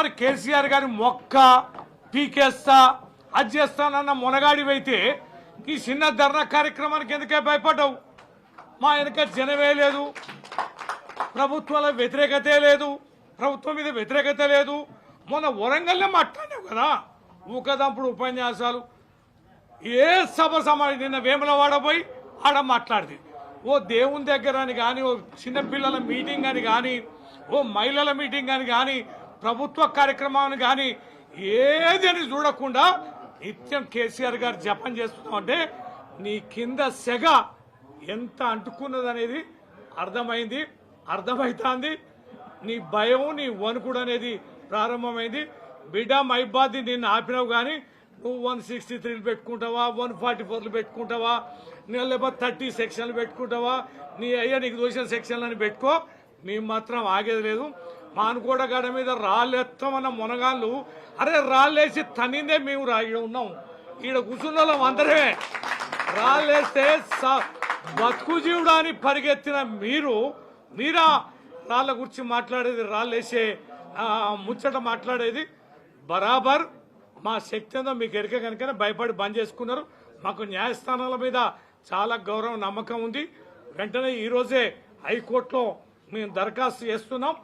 మరి కేసీఆర్ గారి మొక్క పీకేస్తా అది చేస్తానన్న మొనగాడివైతే ఈ చిన్న ధర్నా కార్యక్రమానికి ఎందుకే భయపడ్డావు? మా వెనక జనమే లేదు, ప్రభుత్వాల వ్యతిరేకతే లేదు, ప్రభుత్వం మీద వ్యతిరేకత లేదు. మొన్న వరంగల్లో మాట్లాడావు కదా ఊకదంపుడు ఉపన్యాసాలు. ఏ సభ సమావేశం నిన్న వేములవాడ పోయి ఆడ మాట్లాడింది. ఓ దేవుని దగ్గర అని కానీ, ఓ చిన్నపిల్లల మీటింగ్ అని కానీ, ఓ మహిళల మీటింగ్ అని కానీ, ప్రభుత్వ కార్యక్రమాన్ని కానీ ఏది అని చూడకుండా నిత్యం కేసీఆర్ గారు జపం చేస్తున్నామంటే నీ కింద సెగ ఎంత అంటుకున్నది అనేది అర్థమవుతుంది. నీ భయం, నీ వణుకుడు అనేది ప్రారంభమైంది. బిడ్డ మైబాద్ది నిన్ను ఆపినావు కానీ నువ్వు 163 పెట్టుకుంటావా, 144 పెట్టుకుంటావా, లేకపోతే 30 సెక్షన్లు పెట్టుకుంటావా, నీ అయ్యా నీకు దోసిన సెక్షన్లని పెట్టుకో. మేము మాత్రం ఆగేది లేదు. మానుకోట గడ మీద రాళ్ళెత్తామన్న మునగాళ్ళు, అరే రాళ్ళేసి తనిందే మేము ఈడ ఉన్నాం. ఈడ కూర్చున్న వాళ్ళం అందరే రాళ్ళేస్తే బతుకు జీవుడా అని పరిగెత్తిన మీరా రాళ్ళ గురించి మాట్లాడేది, రాళ్ళేసే ముచ్చట మాట్లాడేది. బరాబర్ మా శక్తి ఉందో మీకు ఎరిక కనుకనే భయపడి బంద్ చేసుకున్నారు. మాకు న్యాయస్థానాల మీద చాలా గౌరవం నమ్మకం ఉంది. వెంటనే ఈరోజే హైకోర్టులో మేము దరఖాస్తు చేస్తున్నాం.